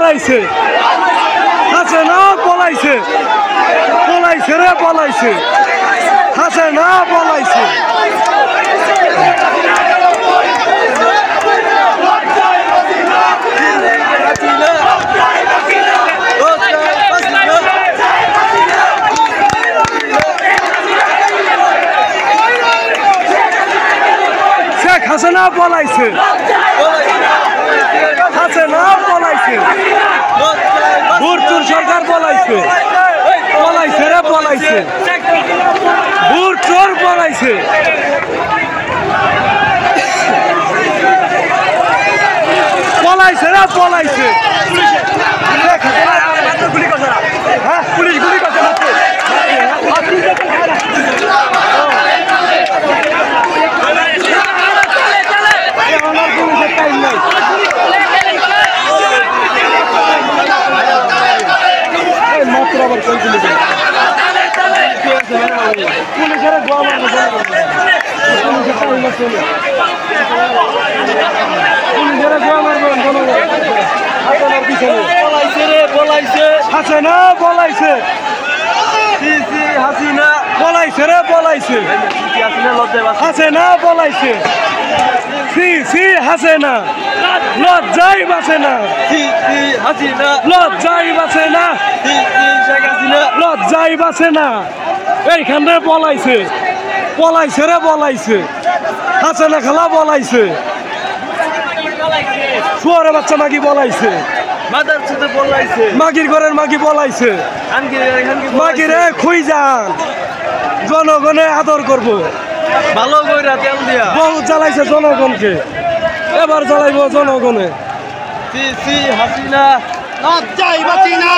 পলাইছে হাসিনা পলাইছে পলাইছে রে পলাইছে হাসিনা পলাইছে হাসিনা পলাইছে হাসিনা পলাইছে ভুট্টোর সরকার পলাইছে পলাইছে রে পলাইছে ভুট্টোর পলাইছে পলাইছে রে পলাইছে পুলিশ গুলি করছে আবার কই দিলে পুলিশের গোয়া মারবে পুলিশের গোয়া মারবে আপনার পিছনে পলাইছে রে পলাইছে হাসিনা পলাইছে হাসিনা পলাইছে রে পলাইছে হাসিনা পলাইছে হাসিনা লজ্জাই বাঁচে না লজ্জাই বাঁচে না লজ্জাই বাঁচে না এইখানে পলাইছে পলাইছে রে পলাইছে হাসিনা খেলা পলাইছে শুয়ারে বাচ্চা মাগি পলাইছে মাগির ঘরের মাগি পলাইছে মাগিরে খুই যান জনগণে আদর করবো ভালো করে তেল দিয়া বহুত জ্বালাইছে জনগণকে এবার জ্বালাইব জনগণে হাসিনা লজ্জাই বাঁচি না।